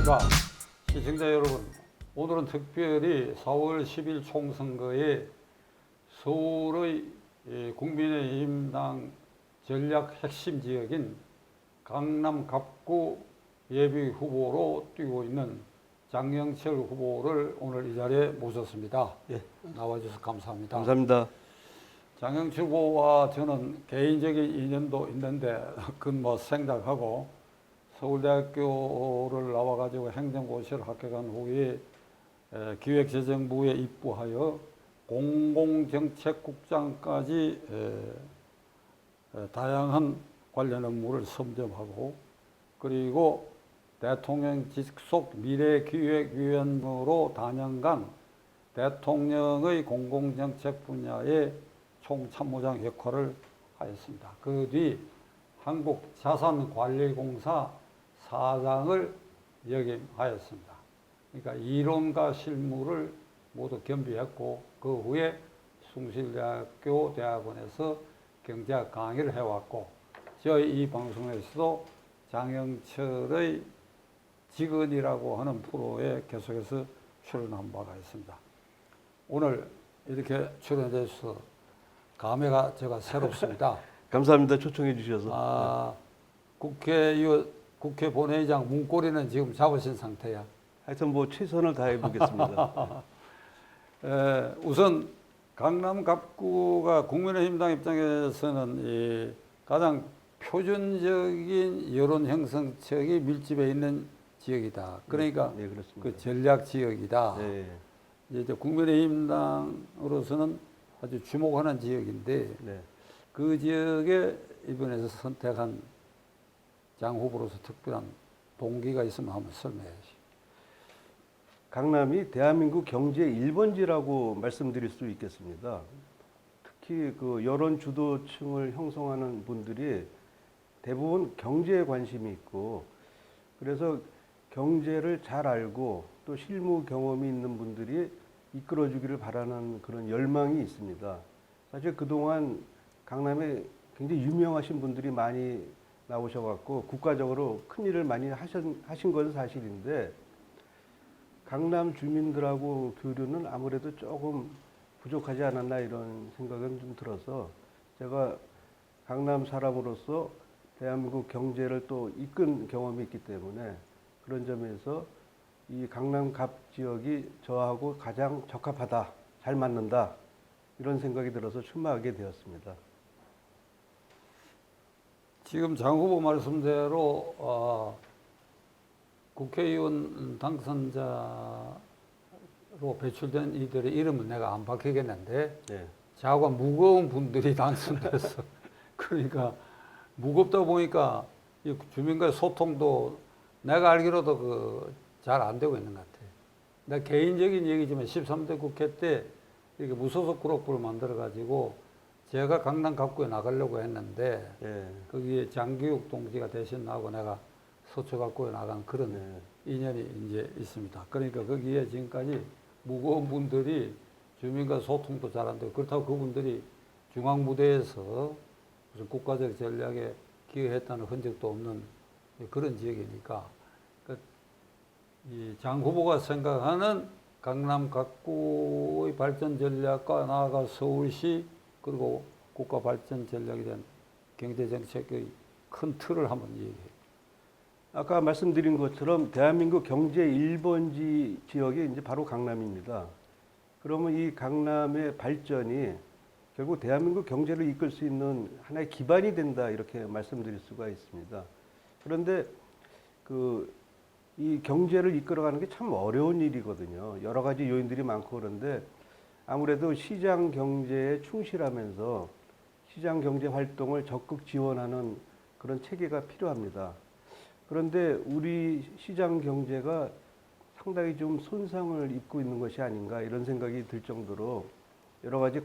안녕하십니까. 시청자 여러분, 오늘은 특별히 4월 10일 총선거에 서울의 국민의힘당 전략 핵심 지역인 강남 갑구 예비 후보로 뛰고 있는 장영철 후보를 오늘 이 자리에 모셨습니다. 예, 나와주셔서 감사합니다. 감사합니다. 장영철 후보와 저는 개인적인 인연도 있는데 그건 뭐 생략하고 서울대학교를 나와가지고 행정고시를 합격한 후에 기획재정부에 입부하여 공공정책국장까지 다양한 관련 업무를 섬점하고 그리고 대통령 직속 미래기획위원으로 다년간 대통령의 공공정책 분야의 총참모장 역할을 하였습니다. 그 뒤 한국자산관리공사 사장을 역임하였습니다. 그러니까 이론과 실무를 모두 겸비했고 그 후에 숭실대학교 대학원에서 경제학 강의를 해왔고 저희 이 방송에서도 장영철의 직언이라고 하는 프로에 계속해서 출연한 바가 있습니다. 오늘 이렇게 출연해 주셔서 감회가 제가 새롭습니다. 감사합니다. 초청해 주셔서. 국회 본회의장 문고리는 지금 잡으신 상태야. 하여튼 뭐 최선을 다해 보겠습니다. 우선 강남 갑구가 국민의힘당 입장에서는 가장 표준적인 여론 형성책이 밀집해 있는 지역이다. 그러니까 네, 그렇습니다. 그 전략 지역이다. 네. 이제 국민의힘당으로서는 아주 주목하는 지역인데 네. 그 지역에 이번에 선택한 장 후보로서 특별한 동기가 있으면 한번 설명해야지. 강남이 대한민국 경제 1번지라고 말씀드릴 수 있겠습니다. 특히 그 여론 주도층을 형성하는 분들이 대부분 경제에 관심이 있고 그래서 경제를 잘 알고 또 실무 경험이 있는 분들이 이끌어주기를 바라는 그런 열망이 있습니다. 사실 그동안 강남에 굉장히 유명하신 분들이 많이 나오셔갖고 국가적으로 큰 일을 많이 하신 건 사실인데 강남 주민들하고 교류는 아무래도 조금 부족하지 않았나 이런 생각은 좀 들어서 제가 강남 사람으로서 대한민국 경제를 또 이끈 경험이 있기 때문에 그런 점에서 이 강남 갑 지역이 저하고 가장 적합하다, 잘 맞는다 이런 생각이 들어서 출마하게 되었습니다. 지금 장 후보 말씀대로 국회의원 당선자로 배출된 이들의 이름은 내가 안 밝히겠는데 네. 저하고 무거운 분들이 당선돼서 그러니까 무겁다 보니까 이 주민과의 소통도 내가 알기로도 잘 안 되고 있는 것 같아요. 내 개인적인 얘기지만 13대 국회 때 이렇게 무소속 그룹을 만들어 가지고 제가 강남 갑구에 나가려고 했는데 네. 거기에 장기욱 동지가 대신 나고 내가 서초 갑구에 나간 그런 네. 인연이 이제 있습니다. 그러니까 거기에 지금까지 무거운 분들이 주민과 소통도 잘 안 되고 그렇다고 그분들이 중앙 무대에서 무슨 국가적 전략에 기여했다는 흔적도 없는 그런 지역이니까 이 장 후보가 생각하는 강남 갑구의 발전 전략과 나아가 서울시 그리고 국가 발전 전략에 대한 경제 정책의 큰 틀을 한번 얘기해요. 아까 말씀드린 것처럼 대한민국 경제 1번지 지역이 이제 바로 강남입니다. 그러면 이 강남의 발전이 결국 대한민국 경제를 이끌 수 있는 하나의 기반이 된다 이렇게 말씀드릴 수가 있습니다. 그런데 이 경제를 이끌어가는 게 참 어려운 일이거든요. 여러 가지 요인들이 많고 그런데 아무래도 시장 경제에 충실하면서 시장 경제 활동을 적극 지원하는 그런 체계가 필요합니다. 그런데 우리 시장 경제가 상당히 좀 손상을 입고 있는 것이 아닌가 이런 생각이 들 정도로 여러 가지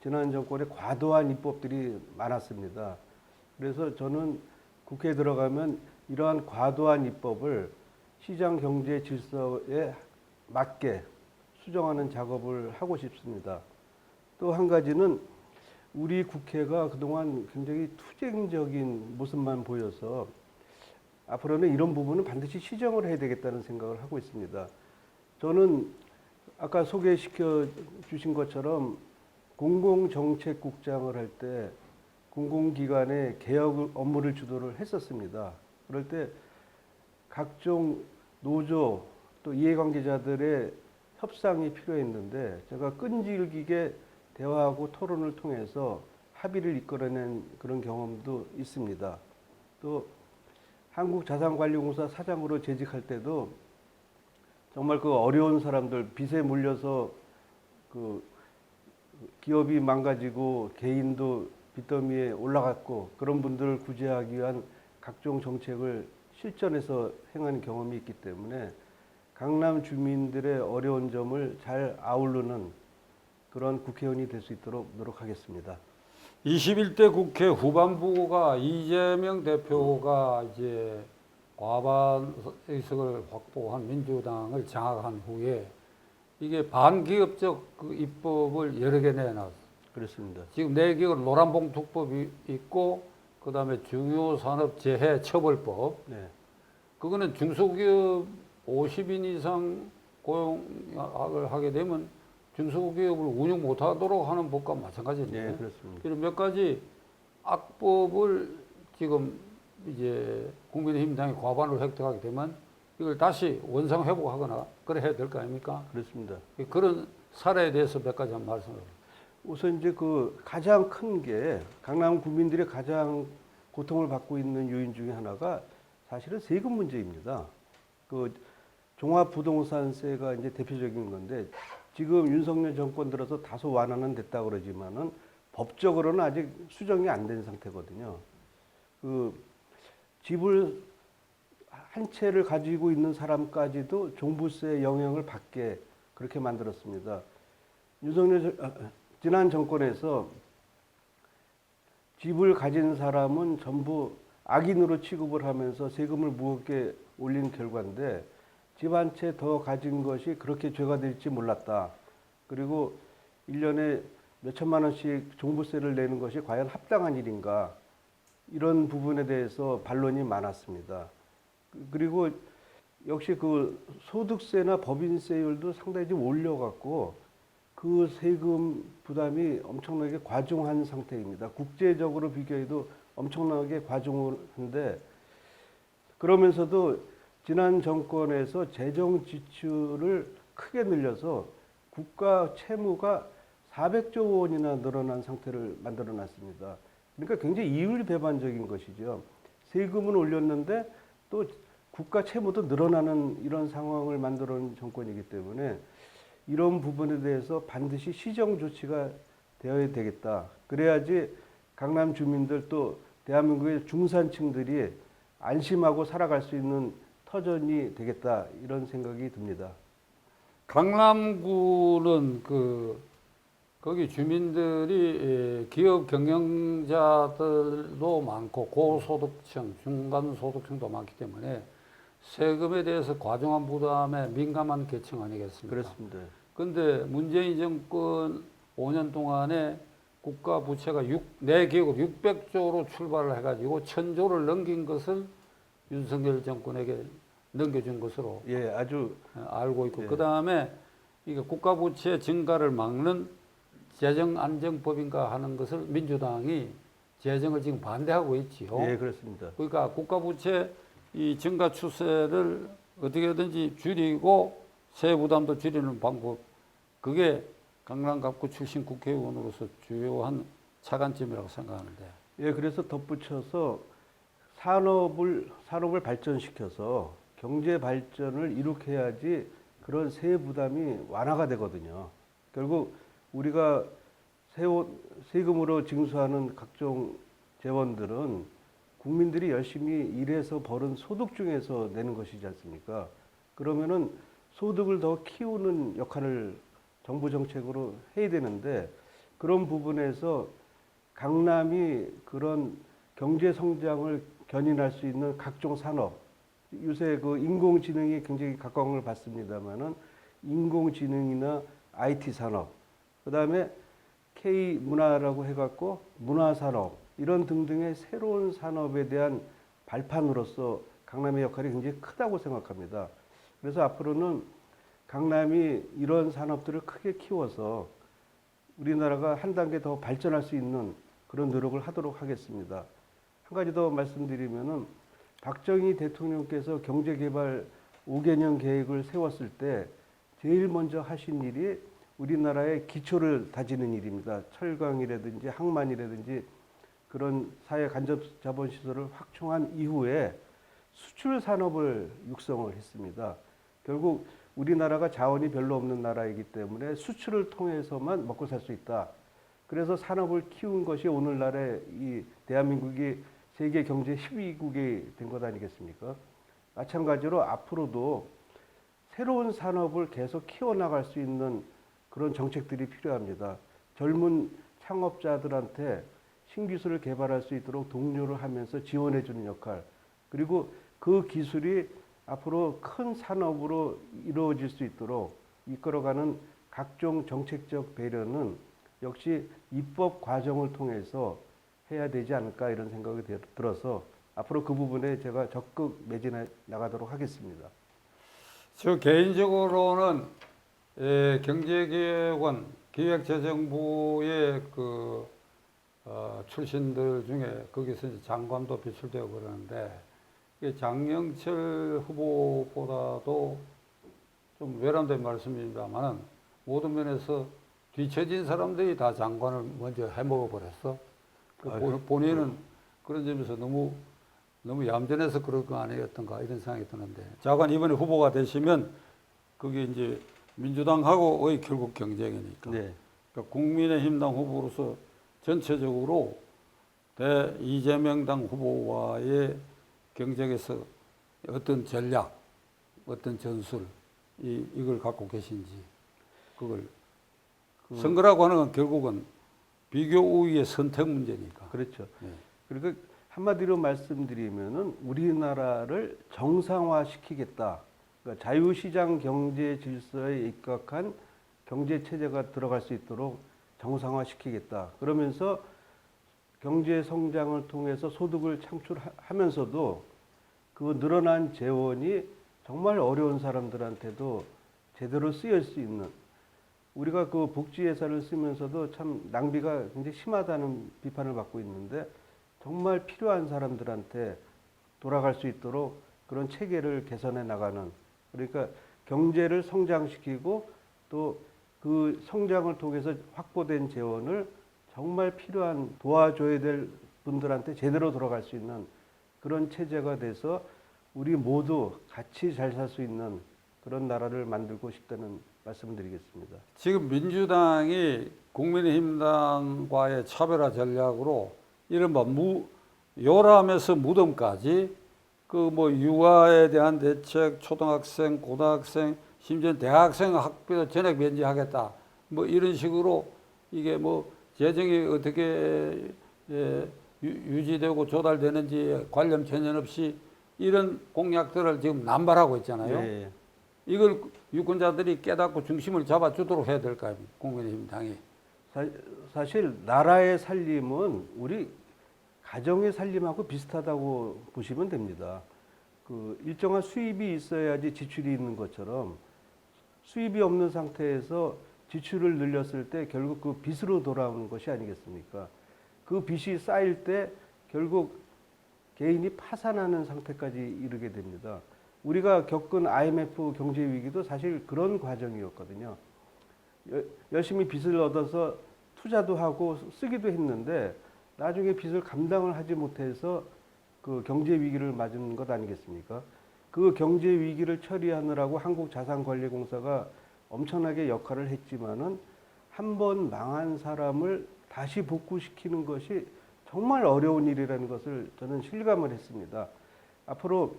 지난 정권의 과도한 입법들이 많았습니다. 그래서 저는 국회에 들어가면 이러한 과도한 입법을 시장 경제 질서에 맞게 수정하는 작업을 하고 싶습니다. 또 한 가지는 우리 국회가 그동안 굉장히 투쟁적인 모습만 보여서 앞으로는 이런 부분은 반드시 시정을 해야 되겠다는 생각을 하고 있습니다. 저는 아까 소개시켜 주신 것처럼 공공정책국장을 할 때 공공기관의 개혁 업무를 주도를 했었습니다. 그럴 때 각종 노조 또 이해관계자들의 협상이 필요했는데 제가 끈질기게 대화하고 토론을 통해서 합의를 이끌어낸 그런 경험도 있습니다. 또 한국자산관리공사 사장으로 재직할 때도 정말 그 어려운 사람들, 빚에 물려서 그 기업이 망가지고 개인도 빚더미에 올라갔고 그런 분들을 구제하기 위한 각종 정책을 실전에서 행한 경험이 있기 때문에 강남 주민들의 어려운 점을 잘 아우르는 그런 국회의원이 될 수 있도록 노력하겠습니다. 21대 국회 후반부가 이재명 대표가 이제 과반 의석을 확보한 민주당을 장악한 후에 이게 반기업적 그 입법을 여러 개 내놨어. 그렇습니다. 지금 내기업 노란봉투법이 있고 그다음에 중요산업재해처벌법. 네, 그거는 중소기업 50인 이상 고용을 하게 되면 중소기업을 운영 못하도록 하는 법과 마찬가지죠. 네, 그렇습니다. 이런 몇 가지 악법을 지금 이제 국민의힘당이 과반을 획득하게 되면 이걸 다시 원상 회복하거나 그래 해야 될 거 아닙니까? 그렇습니다. 그런 사례에 대해서 몇 가지 한 말씀을. 우선 이제 그 가장 큰 게 강남 구민들이 가장 고통을 받고 있는 요인 중에 하나가 사실은 세금 문제입니다. 그 종합부동산세가 이제 대표적인 건데 지금 윤석열 정권 들어서 다소 완화는 됐다 그러지만은 법적으로는 아직 수정이 안 된 상태거든요. 그 집을 한 채를 가지고 있는 사람까지도 종부세 영향을 받게 그렇게 만들었습니다. 지난 정권에서 집을 가진 사람은 전부 악인으로 취급을 하면서 세금을 무겁게 올린 결과인데 집 한 채 더 가진 것이 그렇게 죄가 될지 몰랐다. 그리고 1년에 몇 천만 원씩 종부세를 내는 것이 과연 합당한 일인가. 이런 부분에 대해서 반론이 많았습니다. 그리고 역시 그 소득세나 법인세율도 상당히 좀 올려갖고 그 세금 부담이 엄청나게 과중한 상태입니다. 국제적으로 비교해도 엄청나게 과중을 한데 그러면서도 지난 정권에서 재정 지출을 크게 늘려서 국가 채무가 400조 원이나 늘어난 상태를 만들어 놨습니다. 그러니까 굉장히 이율배반적인 것이죠. 세금은 올렸는데 또 국가 채무도 늘어나는 이런 상황을 만들어 놓은 정권이기 때문에 이런 부분에 대해서 반드시 시정 조치가 되어야 되겠다. 그래야지 강남 주민들 또 대한민국의 중산층들이 안심하고 살아갈 수 있는 터전이 되겠다. 이런 생각이 듭니다. 강남구는 거기 주민들이 기업 경영자들도 많고 고소득층, 중간소득층도 많기 때문에 세금에 대해서 과중한 부담에 민감한 계층 아니겠습니까? 그렇습니다. 그런데 문재인 정권 5년 동안에 국가 부채가 내 기억으로 600조로 출발을 해가지고 1000조를 넘긴 것을 윤석열 정권에게 넘겨준 것으로 예, 아주 알고 있고 예. 그 다음에 이게 국가 부채 증가를 막는 재정안정법인가 하는 것을 민주당이 재정을 지금 반대하고 있지요. 예, 그렇습니다. 그러니까 국가 부채 이 증가 추세를 어떻게든지 줄이고 세부 부담도 줄이는 방법 그게 강남 갑구 출신 국회의원으로서 주요한 차관점이라고 생각하는데. 예, 그래서 덧붙여서 산업을 발전시켜서 경제 발전을 이룩해야지 그런 세액 부담이 완화가 되거든요. 결국 우리가 세금으로 징수하는 각종 재원들은 국민들이 열심히 일해서 벌은 소득 중에서 내는 것이지 않습니까? 그러면은 소득을 더 키우는 역할을 정부 정책으로 해야 되는데 그런 부분에서 강남이 그런 경제 성장을 견인할 수 있는 각종 산업, 요새 그 인공지능이 굉장히 각광을 받습니다만은 인공지능이나 IT 산업, 그 다음에 K 문화라고 해갖고 문화산업 이런 등등의 새로운 산업에 대한 발판으로서 강남의 역할이 굉장히 크다고 생각합니다. 그래서 앞으로는 강남이 이런 산업들을 크게 키워서 우리나라가 한 단계 더 발전할 수 있는 그런 노력을 하도록 하겠습니다. 한 가지 더 말씀드리면은 박정희 대통령께서 경제개발 5개년 계획을 세웠을 때 제일 먼저 하신 일이 우리나라의 기초를 다지는 일입니다. 철강이라든지 항만이라든지 그런 사회 간접 자본 시설을 확충한 이후에 수출 산업을 육성을 했습니다. 결국 우리나라가 자원이 별로 없는 나라이기 때문에 수출을 통해서만 먹고 살 수 있다. 그래서 산업을 키운 것이 오늘날의 이 대한민국이 세계 경제 10위국이 된 것 아니겠습니까? 마찬가지로 앞으로도 새로운 산업을 계속 키워나갈 수 있는 그런 정책들이 필요합니다. 젊은 창업자들한테 신기술을 개발할 수 있도록 독려를 하면서 지원해주는 역할, 그리고 그 기술이 앞으로 큰 산업으로 이루어질 수 있도록 이끌어가는 각종 정책적 배려는 역시 입법 과정을 통해서 해야 되지 않을까 이런 생각이 들어서 앞으로 그 부분에 제가 적극 매진해 나가도록 하겠습니다. 저 개인적으로는 경제기획원 기획재정부의 그 출신들 중에 거기서 이제 장관도 배출되고 그러는데 장영철 후보보다도 좀 외람된 말씀입니다만은 모든 면에서 뒤처진 사람들이 다 장관을 먼저 해먹어 버렸어. 본인은 그런 점에서 너무 얌전해서 그럴 거 아니었던가 이런 생각이 드는데 장관 이번에 후보가 되시면 그게 이제 민주당하고의 결국 경쟁이니까 네. 그러니까 국민의힘당 후보로서 전체적으로 이재명 당 후보와의 경쟁에서 어떤 전략, 어떤 전술 이걸 갖고 계신지 그걸 선거라고 하는 건 결국은 비교 우위의 선택 문제니까. 그렇죠. 네. 그리고 한마디로 말씀드리면은 우리나라를 정상화시키겠다. 그러니까 자유시장 경제 질서에 입각한 경제 체제가 들어갈 수 있도록 정상화시키겠다. 그러면서 경제 성장을 통해서 소득을 창출하면서도 그 늘어난 재원이 정말 어려운 사람들한테도 제대로 쓰일 수 있는, 우리가 그 복지 예산을 쓰면서도 참 낭비가 굉장히 심하다는 비판을 받고 있는데 정말 필요한 사람들한테 돌아갈 수 있도록 그런 체계를 개선해 나가는, 그러니까 경제를 성장시키고 또 그 성장을 통해서 확보된 재원을 정말 필요한 도와줘야 될 분들한테 제대로 돌아갈 수 있는 그런 체제가 돼서 우리 모두 같이 잘 살 수 있는 그런 나라를 만들고 싶다는 말씀을 드리겠습니다. 지금 민주당이 국민의힘당과의 차별화 전략으로 이른바 요람에서 무덤까지 그 뭐 육아에 대한 대책, 초등학생, 고등학생, 심지어 대학생 학비도 전액 면제하겠다. 뭐 이런 식으로 이게 뭐 재정이 어떻게 유지되고 조달되는지 관련 전혀 없이 이런 공약들을 지금 남발하고 있잖아요. 예. 이걸 유권자들이 깨닫고 중심을 잡아주도록 해야 될까요? 국민의힘 당이. 사실 나라의 살림은 우리 가정의 살림하고 비슷하다고 보시면 됩니다. 그 일정한 수입이 있어야지 지출이 있는 것처럼 수입이 없는 상태에서 지출을 늘렸을 때 결국 그 빚으로 돌아오는 것이 아니겠습니까? 그 빚이 쌓일 때 결국 개인이 파산하는 상태까지 이르게 됩니다. 우리가 겪은 IMF 경제 위기도 사실 그런 과정이었거든요. 열심히 빚을 얻어서 투자도 하고 쓰기도 했는데 나중에 빚을 감당을 하지 못해서 그 경제 위기를 맞은 것 아니겠습니까? 그 경제 위기를 처리하느라고 한국자산관리공사가 엄청나게 역할을 했지만은 한 번 망한 사람을 다시 복구시키는 것이 정말 어려운 일이라는 것을 저는 실감을 했습니다. 앞으로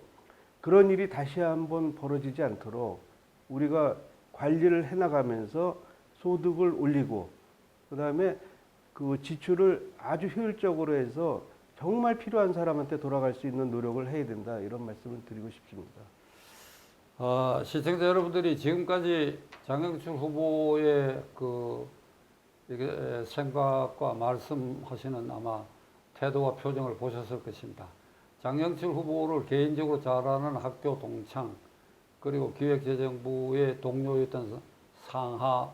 그런 일이 다시 한번 벌어지지 않도록 우리가 관리를 해나가면서 소득을 올리고 그다음에 그 지출을 아주 효율적으로 해서 정말 필요한 사람한테 돌아갈 수 있는 노력을 해야 된다, 이런 말씀을 드리고 싶습니다. 시청자 여러분들이 지금까지 장영철 후보의 그 이게 생각과 말씀하시는 아마 태도와 표정을 보셨을 것입니다. 장영철 후보를 개인적으로 잘 아는 학교 동창 그리고 기획재정부의 동료였던 상하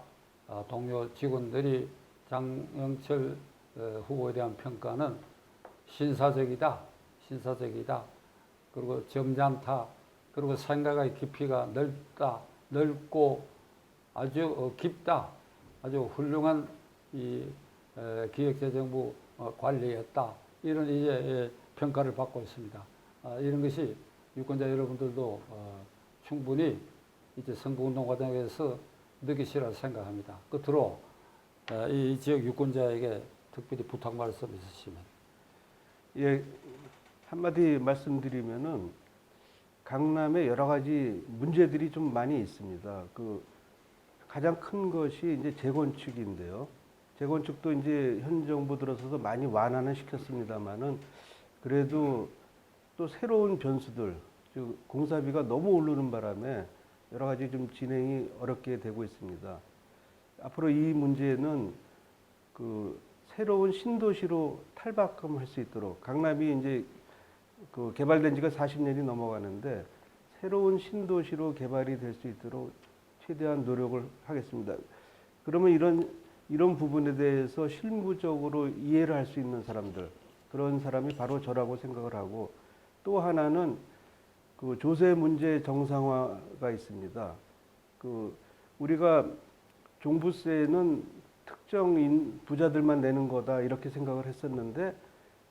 동료 직원들이 장영철 후보에 대한 평가는 신사적이다. 그리고 점잖다. 그리고 생각의 깊이가 넓고 아주 깊다. 아주 훌륭한 이 기획재정부 관리였다. 이런 이제 평가를 받고 있습니다. 이런 것이 유권자 여러분들도 충분히 이제 선거운동 과정에서 느끼시라 생각합니다. 끝으로 이 지역 유권자에게 특별히 부탁 말씀 있으시면. 예, 한마디 말씀드리면은 강남에 여러 가지 문제들이 좀 많이 있습니다. 그 가장 큰 것이 이제 재건축인데요. 재건축도 이제 현 정부 들어서서 많이 완화는 시켰습니다만은 그래도 또 새로운 변수들, 즉 공사비가 너무 오르는 바람에 여러 가지 좀 진행이 어렵게 되고 있습니다. 앞으로 이 문제는 그 새로운 신도시로 탈바꿈할 수 있도록 강남이 이제 그 개발된 지가 40년이 넘어가는데 새로운 신도시로 개발이 될 수 있도록 최대한 노력을 하겠습니다. 그러면 이런 부분에 대해서 실무적으로 이해를 할 수 있는 사람들, 그런 사람이 바로 저라고 생각을 하고, 또 하나는 그 조세 문제 정상화가 있습니다. 그 우리가 종부세는 특정인 부자들만 내는 거다 이렇게 생각을 했었는데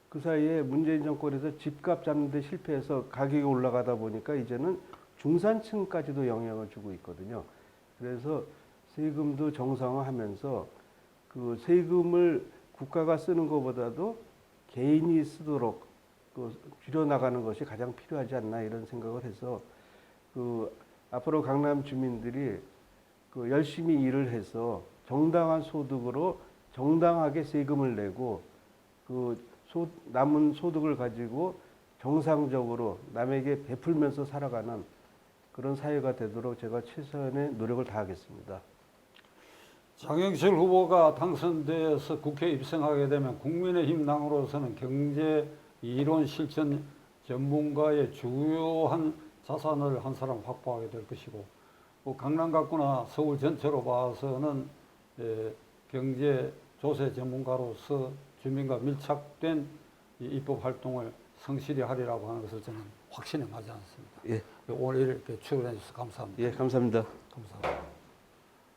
그 사이에 문재인 정권에서 집값 잡는 데 실패해서 가격이 올라가다 보니까 이제는 중산층까지도 영향을 주고 있거든요. 그래서 세금도 정상화하면서 그 세금을 국가가 쓰는 것보다도 개인이 쓰도록 그 줄여나가는 것이 가장 필요하지 않나 이런 생각을 해서 그 앞으로 강남 주민들이 그 열심히 일을 해서 정당한 소득으로 정당하게 세금을 내고 그 남은 소득을 가지고 정상적으로 남에게 베풀면서 살아가는 그런 사회가 되도록 제가 최선의 노력을 다하겠습니다. 장영철 후보가 당선되어서 국회에 입성하게 되면 국민의힘 당으로서는 경제 이론 실천 전문가의 주요한 자산을 한 사람 확보하게 될 것이고 강남 갖고나 서울 전체로 봐서는 경제 조세 전문가로서 주민과 밀착된 입법 활동을 성실히 하리라고 하는 것을 저는 확신에 마지 않습니다. 예. 오늘 이렇게 출연해 주셔서 감사합니다. 예, 감사합니다. 감사합니다.